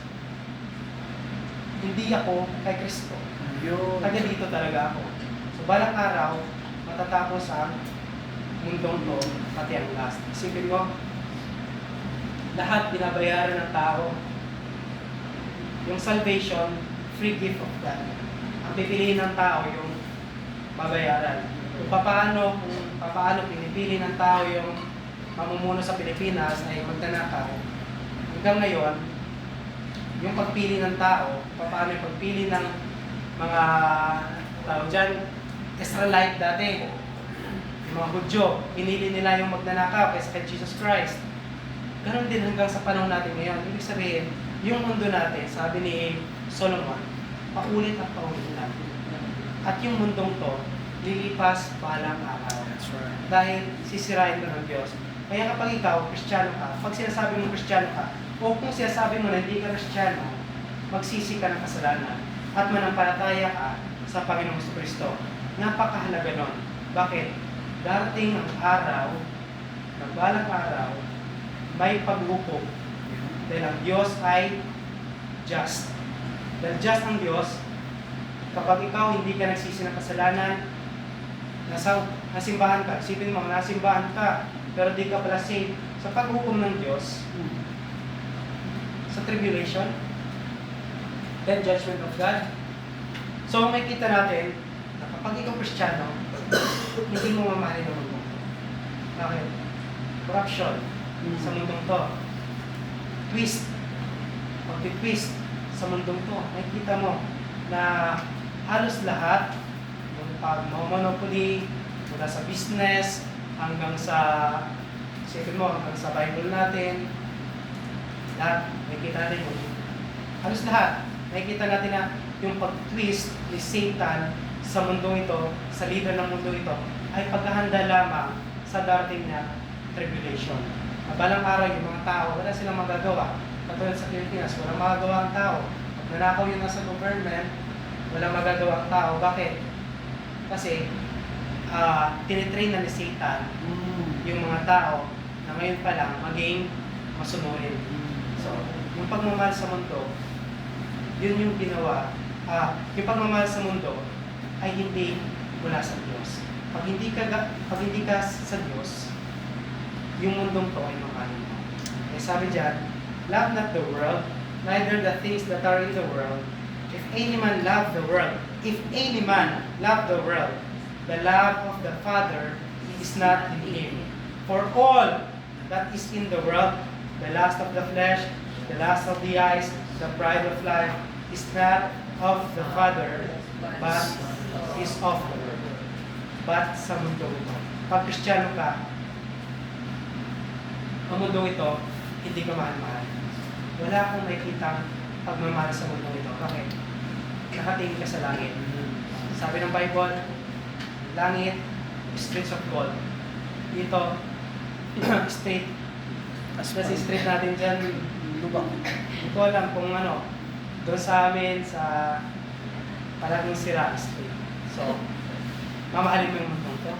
A: hindi ako kay Kristo.
B: Yun.
A: Taga dito talaga ako. So balang araw, matatapos ang mundong to, pati ang last. Isipin mo, lahat binabayaran ng tao. Yung salvation, free gift of God. Ang pipiliin ng tao yung babayaran. Kung paano pinipili ng tao yung mamumuno sa Pilipinas ay magnanakaw. Hanggang ngayon, yung pagpili ng tao, paano yung pagpili ng mga tao dyan, Israelite dati, yung mga Hudyo, pinili nila yung magnanakaw kaysa kay Jesus Christ. Ganon din hanggang sa panahon natin ngayon. Ibig sabihin, yung mundo natin, sabi ni Solomon, paulit at paulit natin. At yung mundong to, lilipas balang araw.
B: That's right.
A: Dahil sisirain ko ng Diyos. Kaya kapag ikaw, Kristiyano ka, pag sinasabi mo Kristiyano ka, o kung sinasabi mo na hindi ka Kristiyano, magsisi ka ng kasalanan at manampalataya ka sa Panginoong Kristo. Napakahalaga nun. Bakit? Darating ang araw, balang araw, may paghukom. Dahil ang Diyos ay just. Dahil just ang Diyos, kapag ikaw hindi ka nagsisi ng kasalanan, nasimbahan ka, isipin mo, nasimbahan ka, pero di ka pala saved, sa paghukom ng Diyos, sa tribulation, then judgment of God. So, makikita natin na kapag ikaw Kristiyano, hindi mo mamahalin ang mundo. Bakit? Corruption sa mundong to. Twist. Pag-twist sa mundong to, makikita mo na halos lahat, yung pag-monopoly, mula sa business, hanggang sa, isipin mo, hanggang sa Bible natin, lahat, makikita natin yung, halos lahat, makikita natin na yung pag-twist ni Satan sa mundong ito, sa leader ng mundo ito, ay paghahanda lamang sa darating na tribulation. Balang araw, yung mga tao, wala silang magagawa. Katulad sa Pilipinas, walang magagawa ang tao. Pag nanakaw yun nasa government, walang magagawa ang tao. Bakit? Kasi, tinitrain na ni Satan yung mga tao na ngayon pa lang maging masunurin. So, yung pagmamahal sa mundo, yun yung ginawa. Yung pagmamahal sa mundo ay hindi mula sa Diyos. Pag hindi ka sa Diyos, yung mundong to ay mamahalin mo. Eh sabi dyan, love not the world, neither the things that are in the world. If any man love the world, the love of the Father is not in him. For all that is in the world, the lust of the flesh, the lust of the eyes, the pride of life, is not of the Father, but is of the world. But sa mundo ito, pag Kristiyano ka, ang mundo ito, hindi ka mahal-mahal. Wala akong makikitang pagmamahal sa mundo ito. Bakit? Nakatingin ka sa langit. Sabi ng Bible, langit, streets of gold. Dito, street. Kasi street natin dyan, lubang. Hindi ko alam kung ano, doon sa amin, sa palaging sira street. So, mamahalin mo yung mundo ito.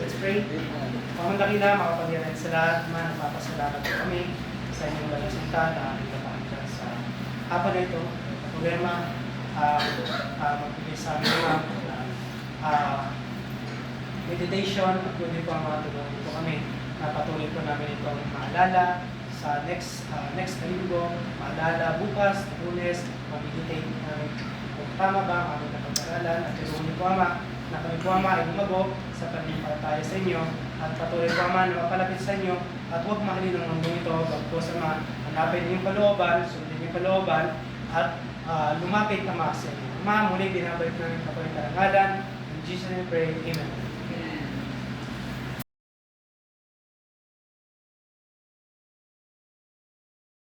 A: Let's pray. Pamandaki na, makapagyarihan sa lahat, napapasalamat po kami sa inyong balang sinta na aming kapahanggan sa hapon na ito. Problema, magbigay sa amin naman meditation at kundi po ang mga tulungan po kami na patuloy po namin itong maalala sa next na linggo, maalala bukas, Lunes, mag-meditate namin kung tama ba ang aming napag-aralan at tulungan niyo po Ama na kami po Ama ay lumago sa panimpalataya sa inyo at patuloy po Ama na mapalapit sa inyo at huwag mahalin ang mundo ito, bagpo sa mga hanapin yung kalooban, sundin yung kalooban at lumapit Ama sa inyo. Ama, muli binabalik namin kapalit karangalan. In Jesus' name we pray, Amen.